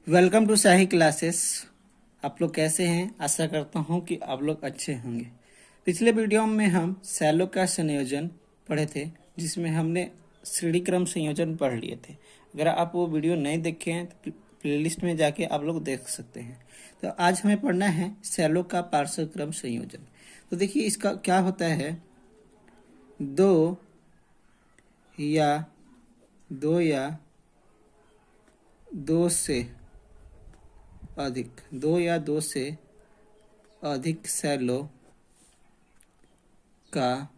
Welcome to shahi classes. आप लोग कैसे हैं? आशा करता हूं कि आप लोग अच्छे होंगे। पिछले वीडियो में हम शैलो का संयोजन पढ़े थे, जिसमें हमने श्रेणी क्रम संयोजन पढ़ लिए थे। अगर आप वो वीडियो नहीं देखे हैं तो प्लेलिस्ट में जाके आप लोग देख सकते हैं। तो आज हमें पढ़ना है शैलो का पार्श्व क्रम संयोजन। तो देखिए इसका क्या होता है। दो या दो या दो से अधिक दो या दो से अधिक शैलो का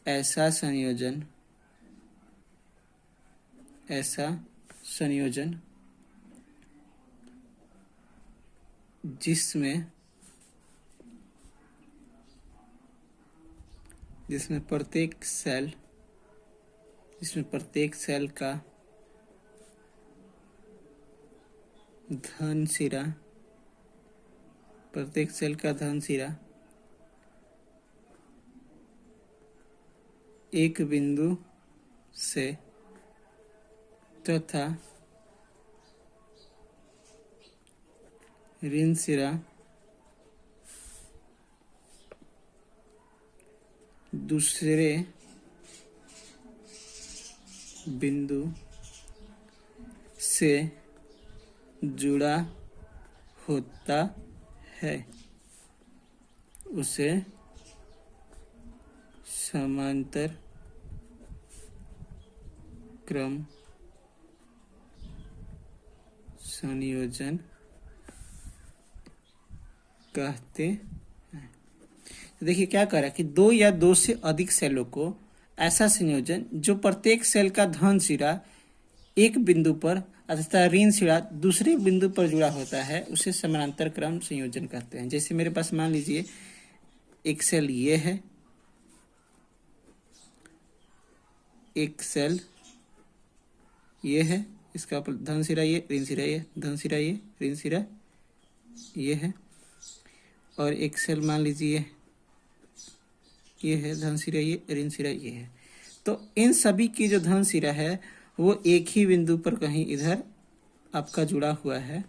ऐसा संयोजन जिसमें प्रत्येक सेल का धन सिरा एक बिंदु से तथा ऋण सिरा दूसरे बिंदु से जुड़ा होता है, उसे समांतर क्रम संयोजन कहते हैं। देखिए क्या कह रहा है कि दो या दो से अधिक सेलों को ऐसा संयोजन जो प्रत्येक सेल का धन सिरा एक बिंदु पर अथवा ऋण सिरा दूसरे बिंदु पर जुड़ा होता है, उसे समानांतर क्रम संयोजन कहते हैं। जैसे मेरे पास मान लीजिए एक सेल ये है, एक सेल ये है, इसका धन सिरा ये, ऋण सिरा ये, धन सिरा ये, ऋण सिरा ये है, और एक सेल मान लीजिए ये है, धन सिरा ये, ऋण सिरा ये है। तो इन सभी की जो धन सिरा है वो एक ही बिंदु पर कहीं इधर आपका जुड़ा हुआ है,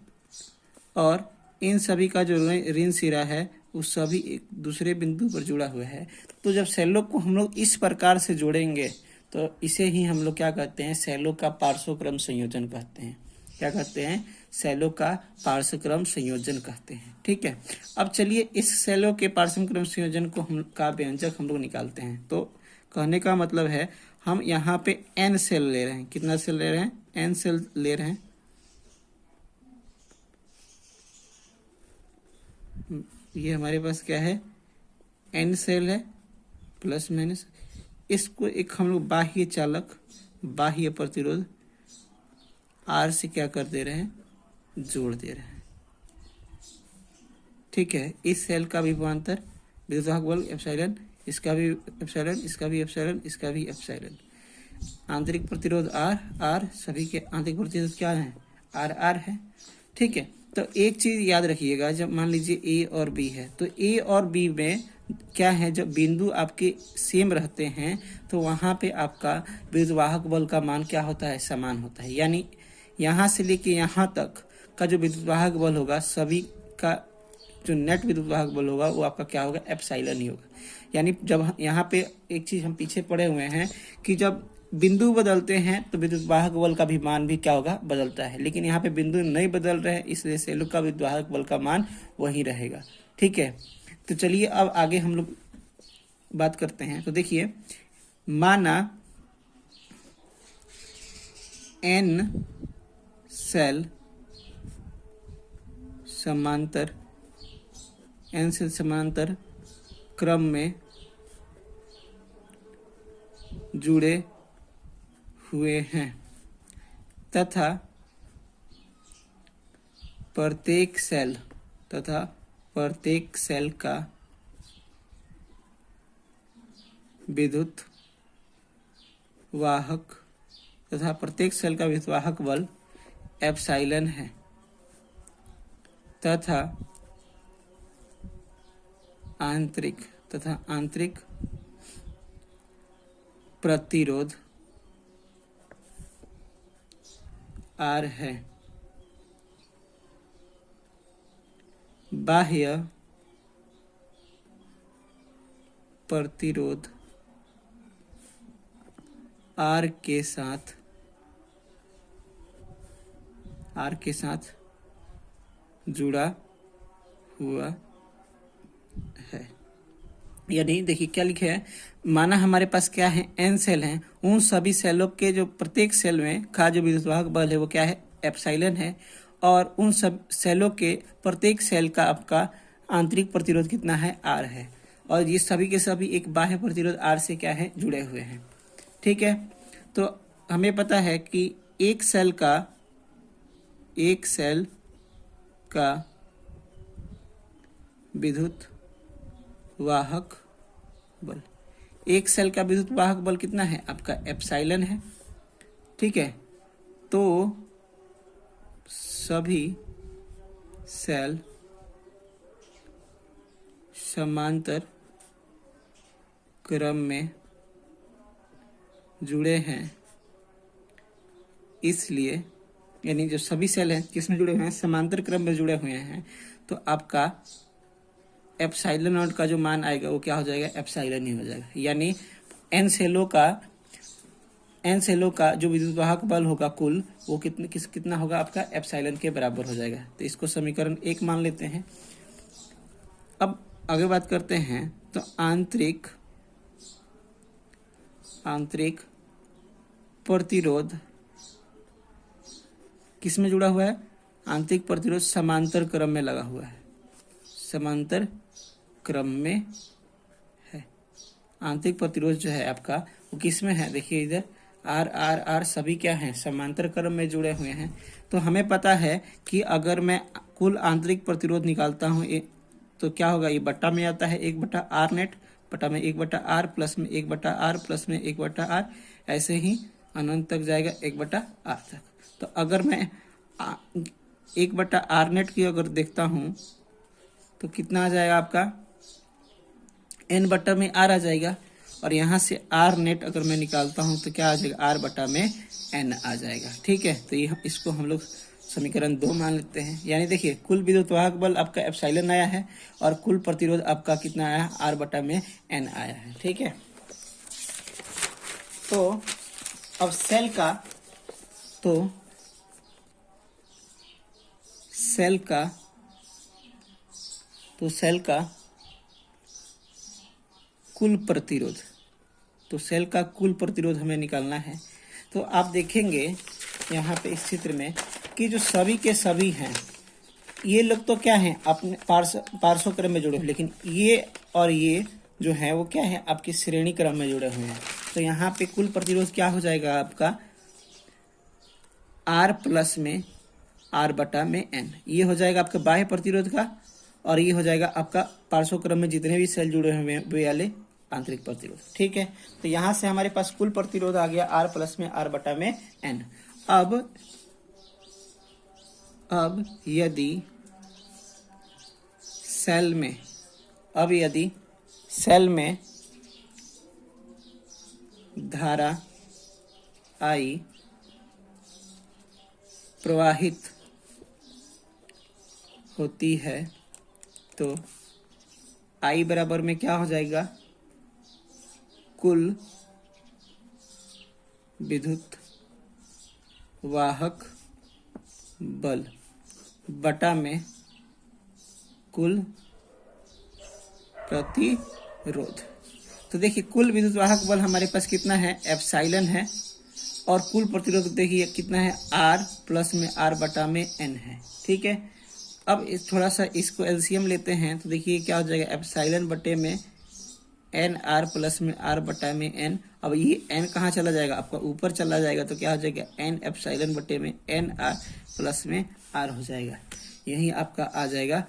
और इन सभी का जो ऋण सिरा है वो सभी एक दूसरे बिंदु पर जुड़ा हुआ है। तो जब सेलों को हम लोग इस प्रकार से जोड़ेंगे तो इसे ही हम लोग क्या कहते हैं, सेलों का पार्श्व क्रम संयोजन कहते हैं। क्या कहते हैं? सेलों का पार्श्व क्रम संयोजन कहते हैं। ठीक है, अब चलिए इस सेलों के पार्श्व क्रम संयोजन को हम का व्यंजक हम लोग निकालते हैं। तो कहने का मतलब है हम यहाँ पे n सेल ले रहे हैं। कितना सेल ले रहे हैं? n सेल ले रहे हैं। ये हमारे पास क्या है? n सेल है प्लस माइनस। इसको एक हम लोग बाह्य चालक, बाह्य प्रतिरोध R से क्या कर दे रहे हैं? जोड़ दे रहे हैं। ठीक है, इस सेल का भी विभवांतर विद्युत बल एप्सिलॉन, इसका भी एप्सिलॉन, इसका भी एप्सिलॉन, इसका भी एप्सिलॉन। आंतरिक प्रतिरोध R, सभी के आंतरिक प्रतिरोध क्या है? R है। ठीक है, तो एक चीज याद रखिएगा, जब मान लीजिए A और B है तो A और B में क्या है, जब बिंदु आपके सेम रहते हैं तो वहां पे आपका विद्युतवाहक बल का मान क्या होता है? समान होता है। यानी यहाँ से लेके यहाँ तक का जो विद्युतवाहक बल होगा, सभी का जो नेट विद्युतवाहक बल होगा वो आपका क्या होगा? एप्सिलॉन ही होगा। यानी जब यहाँ पे एक चीज हम पीछे पढ़े हुए हैं कि जब बिंदु बदलते हैं तो विद्युतवाहक बल का भी मान भी क्या होगा? बदलता है। लेकिन यहाँ पे बिंदु नहीं बदल रहे हैं, इसलिए सेलों का विद्युतवाहक बल का मान वही रहेगा। ठीक है, तो चलिए अब आगे हम लोग बात करते हैं। तो देखिए, माना n सेल समांतर क्रम में जुड़े हुए हैं तथा प्रत्येक सेल का विद्युत वाहक बल एप्सिलॉन है तथा आंतरिक प्रतिरोध R है। बाह्य प्रतिरोध R के साथ जुड़ा हुआ है। यानी देखिए क्या लिखे है, माना हमारे पास क्या है, n सेल हैं, उन सभी सेलों के जो प्रत्येक सेल में का जो विद्युतवाहक बल है वो क्या है, एप्सिलॉन है, और उन सब सेलों के प्रत्येक सेल का आपका आंतरिक प्रतिरोध कितना है, R है, और ये सभी के सभी एक बाह्य प्रतिरोध R से क्या है, जुड़े हुए हैं। ठीक है, तो हमें पता है कि एक सेल का विद्युत वाहक बल, एक सेल का विद्युत वाहक बल कितना है आपका, एप्सिलॉन है। ठीक है, तो सभी सेल समांतर क्रम में जुड़े हैं, इसलिए यानी जो सभी सेल हैं किसमें जुड़े हुए हैं, समांतर क्रम में जुड़े हुए हैं, तो आपका एप्सिलॉन नॉट का जो मान आएगा वो क्या हो जाएगा, एप्सिलॉन ही हो जाएगा। यानी एन सेलों का जो विद्युतवाहक बल होगा कुल, वो कितना होगा आपका, एप्सिलॉन के बराबर हो जाएगा। तो इसको समीकरण 1 मान लेते हैं। अब आगे बात करते हैं, तो आंतरिक प्रतिरोध किसमें जुड़ा हुआ है, आंतरिक प्रतिरोध समांतर क्रम में लगा हुआ है, समांतर क्रम में है। आंतरिक प्रतिरोध जो है आपका वो किसमें है, देखिए इधर R सभी क्या हैं, समांतर क्रम में जुड़े हुए हैं। तो हमें पता है कि अगर मैं कुल आंतरिक प्रतिरोध निकालता हूँ तो क्या होगा, ये बट्टा में आता है 1/R नेट, बटा में 1/R प्लस में 1/R प्लस में 1/R, ऐसे ही अनंत तक जाएगा 1/R तक। तो अगर मैं 1/R नेट की अगर देखता हूँ तो कितना आ जाएगा आपका, n बटा में R आ जाएगा, और यहाँ से R नेट अगर मैं निकालता हूँ तो क्या आ जाएगा, R बटा में n आ जाएगा। ठीक है, तो ये इसको हम लोग समीकरण 2 मान लेते हैं। यानी देखिए कुल विद्युतवाहक बल आपका एप्सिलॉन आया है, और कुल प्रतिरोध आपका कितना आया, R बटा में n आया है। ठीक है, तो अब सेल का कुल प्रतिरोध हमें निकालना है। तो आप देखेंगे यहाँ पे इस चित्र में कि जो सभी के सभी हैं, ये लोग तो क्या हैं, अपने पार्श्व क्रम में जुड़े हुए, लेकिन ये और ये जो है वो क्या है, आपकी श्रेणी क्रम में जुड़े हुए हैं। तो यहाँ पे कुल प्रतिरोध क्या हो जाएगा आपका, R प्लस में R बटा में n, ये हो जाएगा आपका बाह्य प्रतिरोध का, और ये हो जाएगा आपका पार्श्व क्रम में जितने भी सेल जुड़े हुए हैं वे वाले आंतरिक प्रतिरोध। ठीक है, तो यहाँ से हमारे पास कुल प्रतिरोध आ गया R प्लस में R बटा में n। अब यदि सेल में धारा I प्रवाहित होती है तो I बराबर में क्या हो जाएगा, कुल विद्युत वाहक बल बटा में कुल प्रतिरोध। तो देखिए कुल विद्युत वाहक बल हमारे पास कितना है, एप्सिलॉन है, और कुल प्रतिरोध देखिए कितना है, R प्लस में R बटा में n है। ठीक है, अब थोड़ा सा इसको एलसीएम लेते हैं तो देखिए क्या हो जाएगा, एप्सिलॉन बटे में n R प्लस में R बटा में n। अब ये n कहाँ चला जाएगा, आपका ऊपर चला जाएगा, तो क्या हो जाएगा, n एप्सिलॉन बटे में n R प्लस में R हो जाएगा। यही आपका आ जाएगा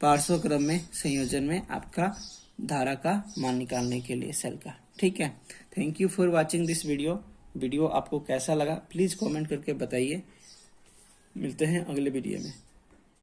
पार्श्व क्रम में संयोजन में आपका धारा का मान निकालने के लिए सेल का। ठीक है, thank you for watching this video आपको कैसा लगा प्लीज़ कमेंट करके बताइए। मिलते हैं अगले वीडियो में।